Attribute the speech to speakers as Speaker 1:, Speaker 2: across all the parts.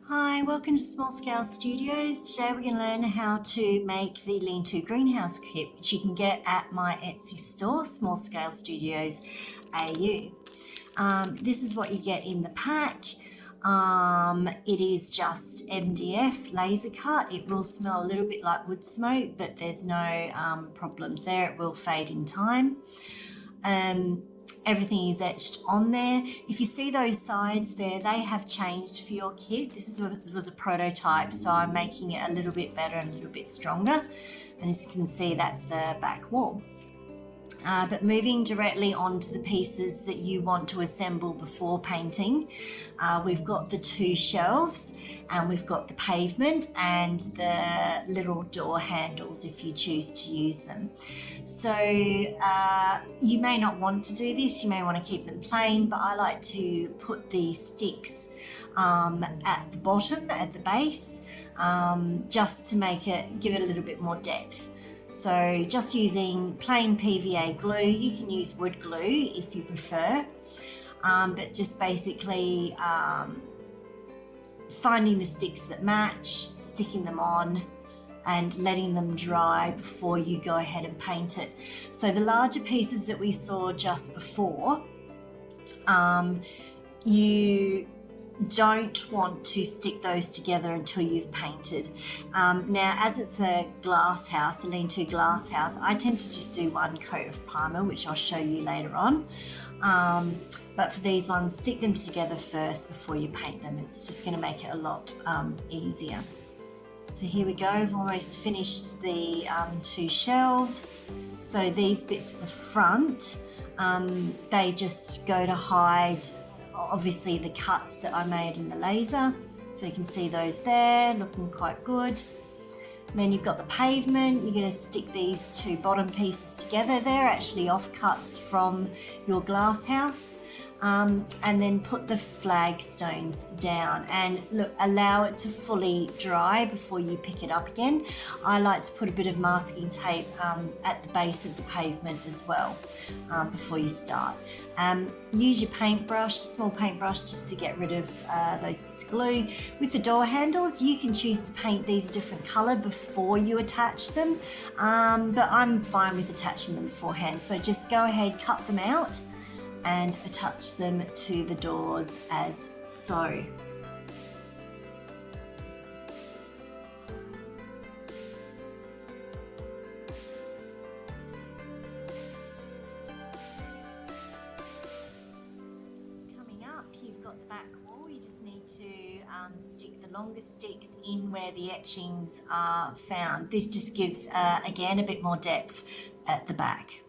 Speaker 1: Hi, welcome to Small Scale Studios. Today we're going to learn how to make the lean-to greenhouse kit, which you can get at my Etsy store, Small Scale Studios AU. This is what you get in the pack. It is just MDF laser cut. It will smell a little bit like wood smoke, but there's no problems there. It will fade in time. Everything is etched on there. If you see those sides there, they have changed for your kit. This was a prototype, so I'm making it a little bit better and a little bit stronger. And as you can see, that's the back wall. But moving directly onto the pieces that you want to assemble before painting, we've got the two shelves and we've got the pavement and the little door handles if you choose to use them. So you may not want to do this, you may want to keep them plain, but I like to put the sticks at the bottom, at the base, just to give it a little bit more depth. So just using plain PVA glue, you can use wood glue if you prefer, but just basically finding the sticks that match, sticking them on and letting them dry before you go ahead and paint it. So the larger pieces that we saw just before, you don't want to stick those together until you've painted. Now, as it's a glass house, a lean-to glass house, I tend to just do one coat of primer, which I'll show you later on. But for these ones, stick them together first before you paint them. It's just going to make it a lot easier. So here we go, I've almost finished the two shelves. So these bits at the front, they just go to hide obviously the cuts that I made in the laser. So you can see those there, looking quite good. And then you've got the pavement. You're going to stick these two bottom pieces together. They're actually offcuts from your glass house. And then put the flagstones down and look, allow it to fully dry before you pick it up again. I like to put a bit of masking tape at the base of the pavement as well before you start. Use your paintbrush, small paintbrush, just to get rid of those bits of glue. With the door handles, you can choose to paint these a different colour before you attach them, but I'm fine with attaching them beforehand. So just go ahead, cut them out and attach them to the doors as so. Coming up, you've got the back wall. You just need to stick the longer sticks in where the etchings are found. This just gives, again, a bit more depth at the back.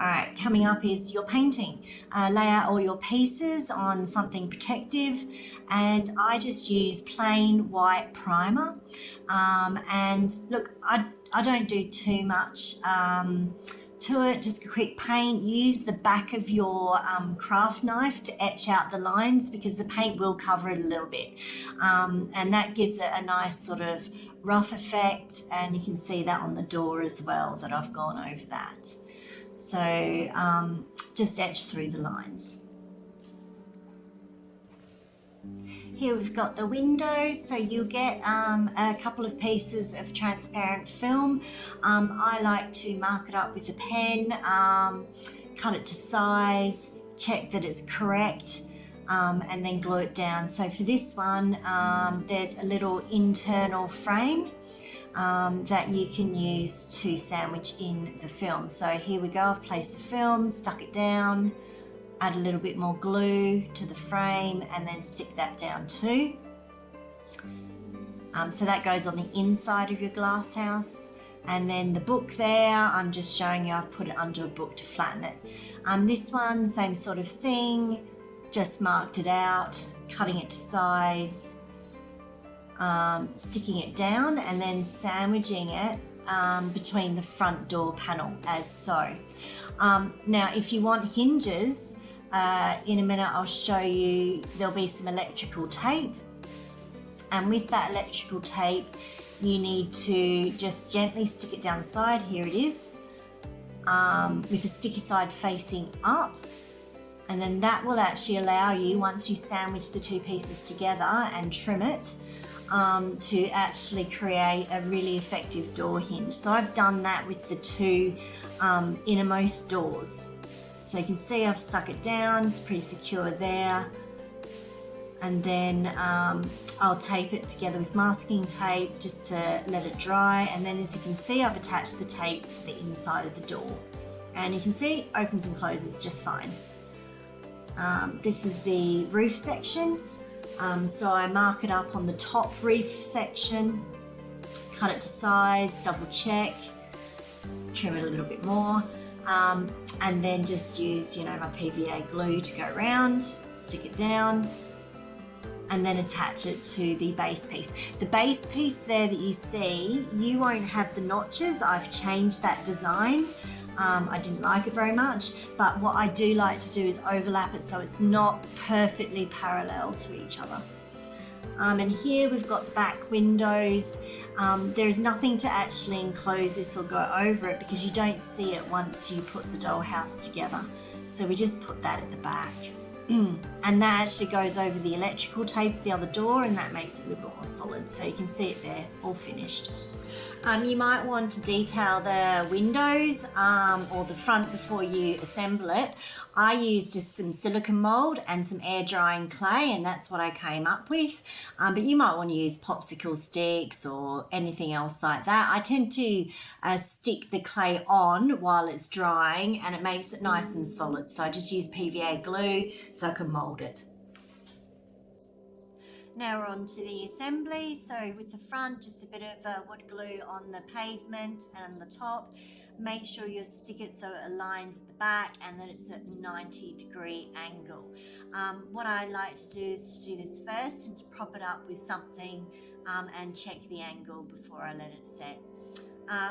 Speaker 1: All right, coming up is your painting. Lay out all your pieces on something protective, and I just use plain white primer. And look, I don't do too much to it, just a quick paint. Use the back of your craft knife to etch out the lines because the paint will cover it a little bit. And that gives it a nice sort of rough effect, and you can see that on the door as well, that I've gone over that. So just etch through the lines. Here we've got the windows, so you'll get a couple of pieces of transparent film. I like to mark it up with a pen, cut it to size, check that it's correct, and then glue it down. So for this one, there's a little internal frame that you can use to sandwich in the film. So here we go, I've placed the film, stuck it down, add a little bit more glue to the frame and then stick that down too. So that goes on the inside of your glass house. And then the book there, I'm just showing you, I've put it under a book to flatten it. This one, same sort of thing, just marked it out, cutting it to size, sticking it down and then sandwiching it between the front door panel as so. Now if you want hinges, in a minute I'll show you, there'll be some electrical tape, and with that electrical tape you need to just gently stick it down the side. Here it is, with the sticky side facing up, and then that will actually allow you, once you sandwich the two pieces together and trim it, to actually create a really effective door hinge. So I've done that with the two innermost doors. So you can see I've stuck it down, it's pretty secure there. And then I'll tape it together with masking tape just to let it dry. And then as you can see, I've attached the tape to the inside of the door. And you can see it opens and closes just fine. This is the roof section. So I mark it up on the top roof section, cut it to size, double check, trim it a little bit more, and then just use, my PVA glue to go around, stick it down, and then attach it to the base piece. The base piece there that you see, you won't have the notches. I've changed that design. I didn't like it very much, but what I do like to do is overlap it so it's not perfectly parallel to each other. And here we've got the back windows. There is nothing to actually enclose this or go over it because you don't see it once you put the dollhouse together. So we just put that at the back. And that actually goes over the electrical tape of the other door, and that makes it a little bit more solid. So you can see it there, all finished. You might want to detail the windows or the front before you assemble it. I used just some silicone mold and some air drying clay, and that's what I came up with. But you might want to use popsicle sticks or anything else like that. I tend to stick the clay on while it's drying, and it makes it nice and solid. So I just use PVA glue so I can mold it. Now we're on to the assembly. So with the front, just a bit of wood glue on the pavement and on the top. Make sure you stick it so it aligns at the back and that it's at 90-degree angle. What I like to do is to do this first and to prop it up with something and check the angle before I let it set.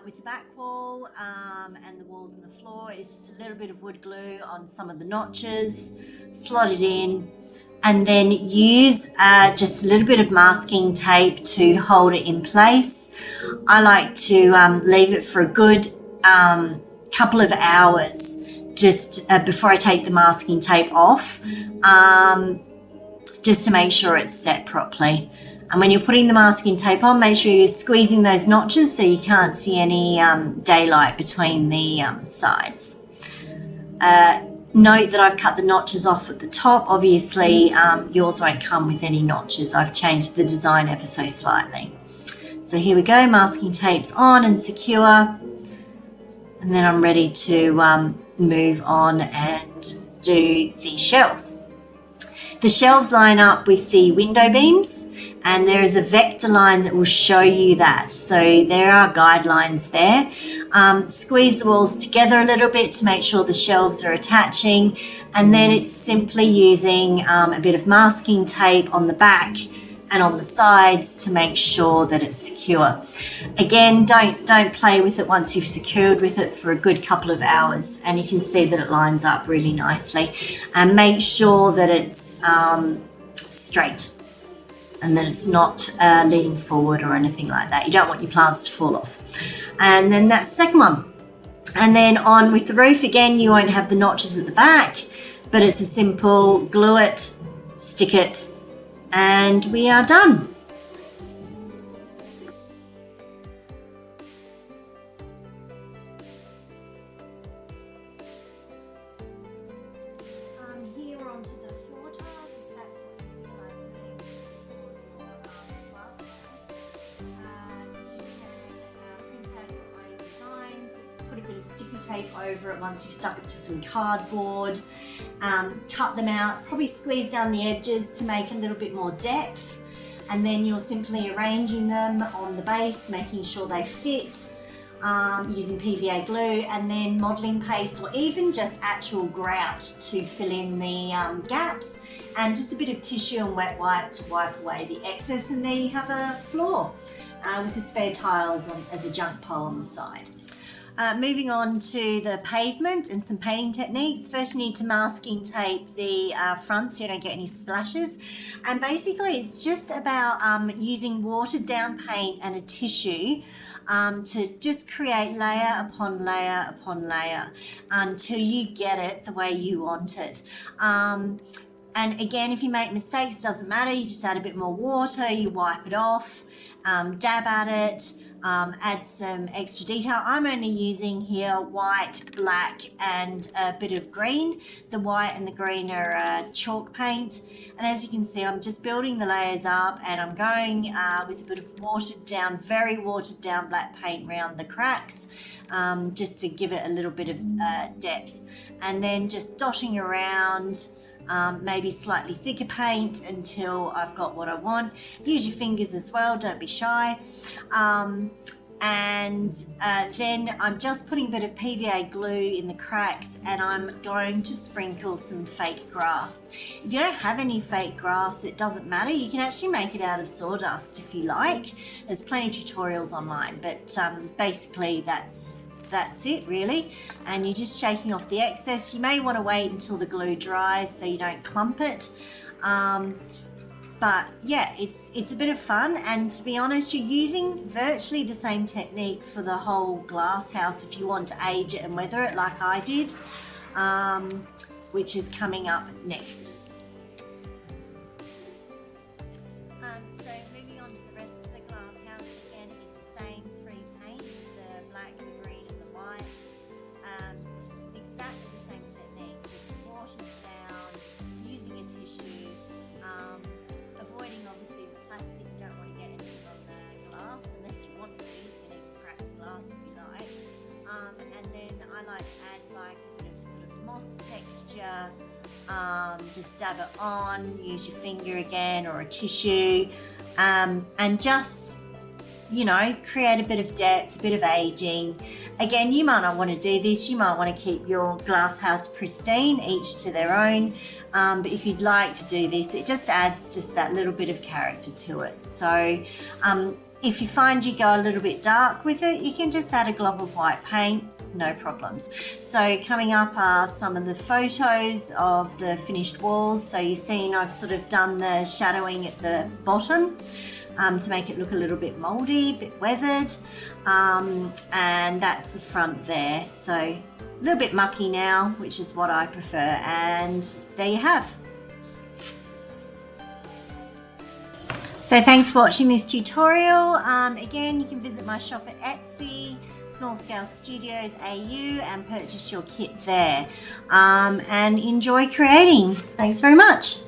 Speaker 1: With the back wall and the walls and the floor is just a little bit of wood glue on some of the notches, slot it in, and then use just a little bit of masking tape to hold it in place. I like to leave it for a good couple of hours just before I take the masking tape off, just to make sure it's set properly. And when you're putting the masking tape on, make sure you're squeezing those notches so you can't see any daylight between the sides. Note that I've cut the notches off at the top. Obviously, yours won't come with any notches. I've changed the design ever so slightly. So here we go, masking tape's on and secure. And then I'm ready to move on and do the shelves. The shelves line up with the window beams, and there is a vector line that will show you that. So there are guidelines there. Squeeze the walls together a little bit to make sure the shelves are attaching, and then it's simply using a bit of masking tape on the back and on the sides to make sure that it's secure. Again, don't play with it once you've secured with it for a good couple of hours, and you can see that it lines up really nicely. And make sure that it's straight and that it's not leaning forward or anything like that. You don't want your plants to fall off. And then that's the second one. And then on with the roof, again, you won't have the notches at the back, but it's a simple glue it, stick it, and we are done. Here we're on to the floor tiles, if that's what you feel like doing for your glasshouse. You can print out your own designs, put a bit of sticky tape over it once you've stuck it to some cardboard. Cut them out, probably squeeze down the edges to make a little bit more depth, and then you're simply arranging them on the base, making sure they fit, using PVA glue, and then modelling paste or even just actual grout to fill in the gaps, and just a bit of tissue and wet wipe to wipe away the excess, and there you have a floor with the spare tiles as a junk pile on the side. Moving on to the pavement and some painting techniques. First, you need to masking tape the front so you don't get any splashes. And basically, it's just about using watered down paint and a tissue to just create layer upon layer upon layer until you get it the way you want it. And again, if you make mistakes, doesn't matter. You just add a bit more water, you wipe it off, dab at it, add some extra detail. I'm only using here white, black, and a bit of green. The white and the green are chalk paint. And as you can see, I'm just building the layers up, and I'm going with a bit of watered down, very watered down black paint around the cracks, just to give it a little bit of depth. And then just dotting around, maybe slightly thicker paint until I've got what I want. Use your fingers as well, don't be shy. Then I'm just putting a bit of PVA glue in the cracks, and I'm going to sprinkle some fake grass. If you don't have any fake grass, it doesn't matter. You can actually make it out of sawdust if you like. There's plenty of tutorials online, but basically that's it really. And you're just shaking off the excess. You may want to wait until the glue dries so you don't clump it. But yeah, it's a bit of fun, and to be honest, you're using virtually the same technique for the whole glass house if you want to age it and weather it like I did, which is coming up next. So moving on to the rest of the glass house, again is the same three paints, the black, the green and the white. Exactly the same technique, just water it down, using a tissue, avoiding obviously the plastic. You don't want to get anything on the glass unless you want to. You can even crack the glass if you like. And then I like to add like a bit of sort of moss texture. Just dab it on, use your finger again or a tissue, and just, you know, create a bit of depth, a bit of aging. Again, you might not want to do this. You might want to keep your glass house pristine, each to their own. But if you'd like to do this, it just adds just that little bit of character to it. So if you find you go a little bit dark with it, you can just add a glob of white paint, no problems. So coming up are some of the photos of the finished walls. So you've seen I've sort of done the shadowing at the bottom, to make it look a little bit mouldy, a bit weathered, and that's the front there. So a little bit mucky now, which is what I prefer, and there you have. So thanks for watching this tutorial. Again, you can visit my shop at Etsy, Small Scale Studios AU, and purchase your kit there, and enjoy creating. Thanks very much.